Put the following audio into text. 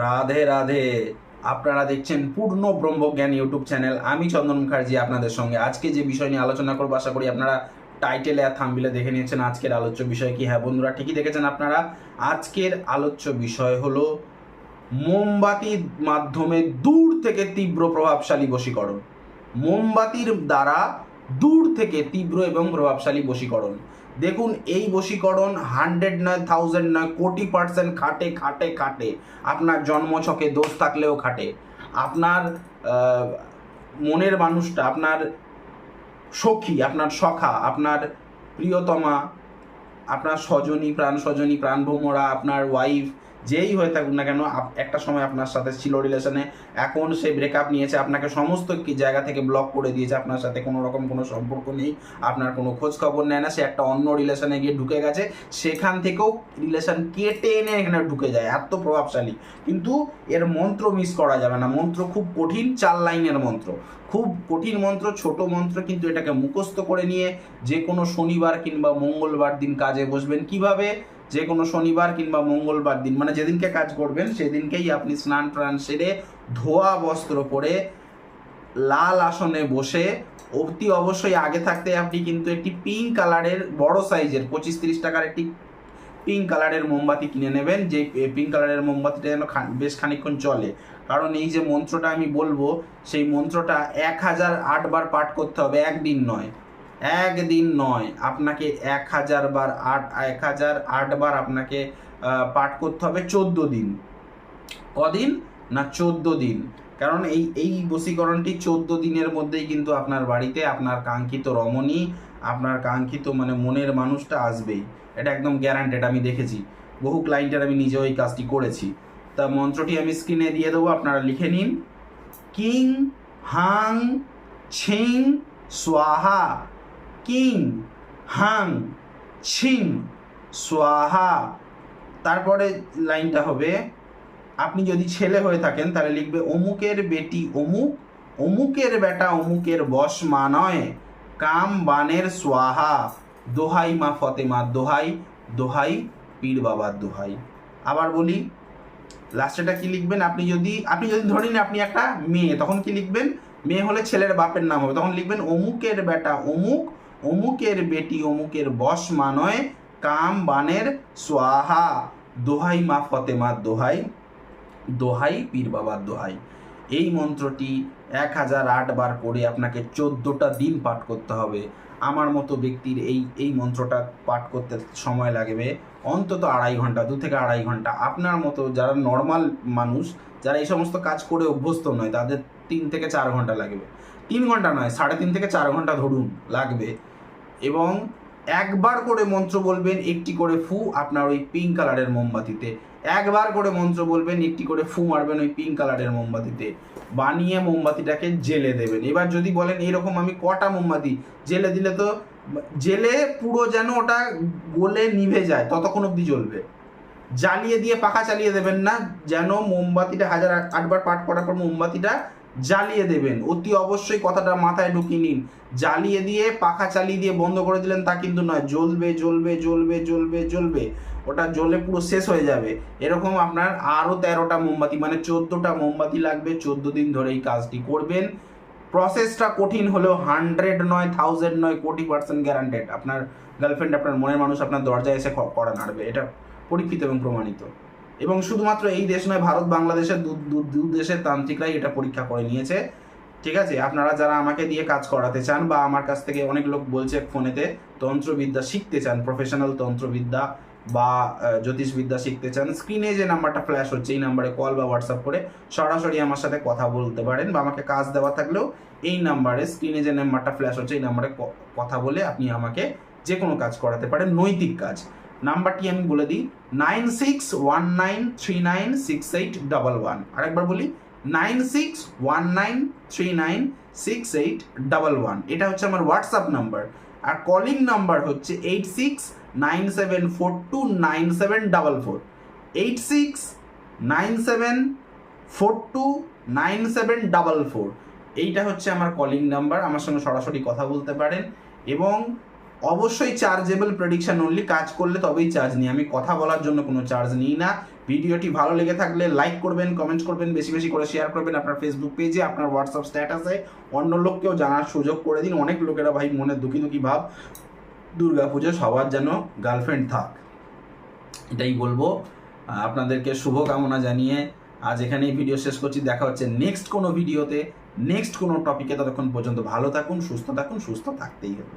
রাধে রাধে। আপনারা দেখছেন পূর্ণ ব্রহ্মজ্ঞান ইউটিউব চ্যানেল। আমি চন্দন মুখার্জি আপনাদের সঙ্গে আজকে যে বিষয় নিয়ে আলোচনা করবো, আশা করি আপনারা টাইটেলে আর থাম্বনেলে দেখে নিয়েছেন আজকের আলোচ্য বিষয় কি। হ্যাঁ বন্ধুরা, ঠিকই দেখেছেন আপনারা। আজকের আলোচ্য বিষয় হলো মোমবাতির মাধ্যমে দূর থেকে তীব্র প্রভাবশালী বশীকরণ। মোমবাতির দ্বারা দূর থেকে তীব্র এবং প্রভাবশালী বশীকরণ। দেখুন, এই বশীকরণ 100 নয়, 1000 নয়, কোটি % খাটে খাটে খাটে। আপনার জন্মছকে দোষ থাকলেও খাটে। আপনার মনের মানুষটা, আপনার সখী, আপনার সখা, আপনার প্রিয়তমা, আপনার স্বজনী, প্রাণ স্বজনী, প্রাণ ভ্রমরা, আপনার ওয়াইফ, যেই হয়ে থাকুক না কেন, একটা সময় আপনার সাথে ছিল রিলেশনে, এখন সে ব্রেকআপ নিয়েছে, আপনাকে সমস্ত জায়গা থেকে ব্লক করে দিয়েছে, আপনার সাথে কোনো রকম কোনো সম্পর্ক নেই, আপনার কোনো খোঁজ খবর নেয় না, সে একটা অন্য রিলেশনে গিয়ে ঢুকে গেছে, সেখান থেকেও রিলেশন কেটে এনে এখানে ঢুকে যায়, এত প্রভাবশালী। কিন্তু এর মন্ত্র মিস করা যাবে না। মন্ত্র খুব কঠিন, 4 লাইনের মন্ত্র, খুব কঠিন মন্ত্র, ছোট মন্ত্র, কিন্তু এটাকে মুখস্থ করে নিয়ে যে কোনো শনিবার কিংবা মঙ্গলবার দিন কাজে বসবেন। কিভাবে? যে কোনো শনিবার কিংবা মঙ্গলবার দিন, মানে যেদিনকে কাজ করবেন সেদিনকেই আপনি স্নান প্রাণ সেরে ধোয়া বস্ত্র পরে লাল আসনে বসে, অতি অবশ্যই আগে থাকতে আপনি কিন্তু একটি পিঙ্ক কালারের বড় সাইজের 25-30 টাকার একটি পিঙ্ক কালারের মোমবাতি কিনে নেবেন। যে পিঙ্ক কালারের মোমবাতিটা যেন বেশ খানিকক্ষণ চলে, কারণ এই যে মন্ত্রটা আমি বলবো, সেই মন্ত্রটা 1008 বার পাঠ করতে হবে। একদিন নয়, একদিন নয়, আপনাকে 1008 বার আপনাকে পাঠ করতে হবে 14 দিন। কদিন না? 14 দিন। কারণ এই বশীকরণটি 14 দিনের মধ্যেই কিন্তু আপনার বাড়িতে আপনার কাঙ্ক্ষিত রমণী, আপনার কাঙ্ক্ষিত মানে মনের মানুষটা আসবেই। এটা একদম গ্যারান্টেড, আমি দেখেছি বহু ক্লায়েন্টের, আমি নিজেও এই কাজটি করেছি। তা মন্ত্রটি আমি স্ক্রিনে দিয়ে দেবো, আপনারা লিখে নিন। কিং হাং ছিং স্বাহা। কিং হাং ছিং স্বাহা। তারপরে লাইনটা হবে, আপনি যদি ছেলে হয়ে থাকেন তাহলে লিখবে অমুকের বেটি অমুক, অমুকের বেটা অমুকের বশ মা নয়, কাম বানের সোয়াহা, দোহাই মা ফতেমা দোহাই, দোহাই পীর বাবার দোহাই। আবার বলি, লাস্টেটা কি লিখবেন? আপনি যদি ধরে নিন আপনি একটা মেয়ে, তখন কি লিখবেন? মেয়ে হলে ছেলের বাপের নাম হবে, তখন লিখবেন অমুকের বেটা অমুক, অমুকের বেটি অমুকের বশ মা নয়, কাম বানের সোয়াহা, দোহাই মা ফতেমা দোহাই, দোহাই পীর বাবার দোহাই। এই মন্ত্রটি 1008 বার করে আপনাকে 14টা দিন পাঠ করতে হবে। আমার মতো ব্যক্তির এই মন্ত্রটা পাঠ করতে সময় লাগবে অন্তত 2.5 ঘন্টা, 2 থেকে 2.5 ঘন্টা। আপনার মতো যারা নর্মাল মানুষ, যারা এই সমস্ত কাজ করে অভ্যস্ত নয়, তাদের 3 থেকে 4 ঘন্টা লাগবে। 3 ঘন্টা নয়, 3.5 থেকে 4 ঘন্টা ধরুন লাগবে। এবং একবার করে মন্ত্র বলবেন, একটি করে ফু আপনার ওই পিঙ্ক কালারের মোমবাতিতে, একবার করে মন্ত্র বলবেন, একটি করে ফু মারবেন ওই পিঙ্ক কালারের মোমবাতিতে, বানিয়ে মোমবাতিটাকে জেলে দেবেন। এবার যদি বলেন এরকম আমি কটা মোমবাতি জেলে দিলে, তো জেলে পুরো যেন ওটা গলে নিভে যায় ততক্ষণ অবধি জ্বলবে। জ্বালিয়ে দিয়ে পাখা চালিয়ে দেবেন না, যেন মোমবাতিটা 1008 বার পাঠ করার পর মোমবাতিটা জ্বালিয়ে দেবেন। অতি অবশ্যই কথাটা মাথায় ঢুকিয়ে নিন। জ্বালিয়ে দিয়ে পাখা চালিয়ে দিয়ে বন্ধ করে দিলেন তা কিন্তু নয়, জ্বলবে জ্বলবে জ্বলবে জ্বলবে জ্বলবে, ওটা জ্বলে পুরো শেষ হয়ে যাবে। এরকম আপনার আরও 13টা মোমবাতি, মানে 14টা মোমবাতি লাগবে। 14 দিন ধরে এই কাজটি করবেন। প্রসেসটা কঠিন হলেও 100 নয়, 1000 নয়, কোটি % গ্যারান্টেড। আপনার গার্লফ্রেন্ড, আপনার মনের মানুষ আপনার দরজায় এসে করা নাড়বে, এটা পরীক্ষিত এবং প্রমাণিত। এবং শুধুমাত্র এই দেশ নয়, ভারত বাংলাদেশের দু দেশের তান্ত্রিকরাই এটা পরীক্ষা করে নিয়েছে। ঠিক আছে, আপনারা যারা আমাকে দিয়ে কাজ করাতে চান, বা আমার কাছ থেকে অনেক লোক বলছে ফোনেতে তন্ত্রবিদ্যা শিখতে চান, প্রফেশনাল তন্ত্রবিদ্যা বা জ্যোতিষবিদ্যা শিখতে চান, স্ক্রিনে যে নাম্বারটা ফ্ল্যাশ হচ্ছে এই নাম্বারে কল বা হোয়াটসঅ্যাপ করে সরাসরি আমার সাথে কথা বলতে পারেন, বা আমাকে কাজ দেওয়া থাকলেও এই নাম্বারে, স্ক্রিনে যে নাম্বারটা ফ্ল্যাশ হচ্ছে এই নাম্বারে কথা বলে আপনি আমাকে যে কোনো কাজ করাতে পারেন, নৈতিক কাজ। নাম্বারটি আমি বলে দিই, 9619396811। আরেকবার বলি, 9619396811। এটা হচ্ছে আমার WhatsApp number. Are calling number হচ্ছে 8697429744, 8697429744। এইটা হচ্ছে আমার কলিং নাম্বার। আমার সঙ্গে সরাসরি কথা বলতে পারেন। এবং অবশ্যই চার্জেবল, প্রেডিকশন অনলি, কাজ করলে তবেই চার্জ নিই। আমি কথা বলার জন্য কোনো চার্জ নিই না। ভিডিওটি ভালো লেগে থাকলে লাইক করবেন, কমেন্ট করবেন, বেশি বেশি করে শেয়ার করবেন আপনার ফেসবুক পেজে, আপনার হোয়াটসঅ্যাপ স্ট্যাটাসে, অন্য লোককেও জানার সুযোগ করে দিন। অনেক লোকেরা ভাই মনে দুঃখী দুঃখী ভাব, দুর্গাপুজো সবার যেন গার্লফ্রেন্ড থাক, এটাই বলবো। আপনাদেরকে শুভকামনা জানিয়ে আজ এখানেই ভিডিও শেষ করছি। দেখা হচ্ছে নেক্সট কোনো ভিডিওতে, নেক্সট কোনো টপিকে। ততক্ষণ পর্যন্ত ভালো থাকুন, সুস্থ থাকুন, সুস্থ থাকতেই হবে।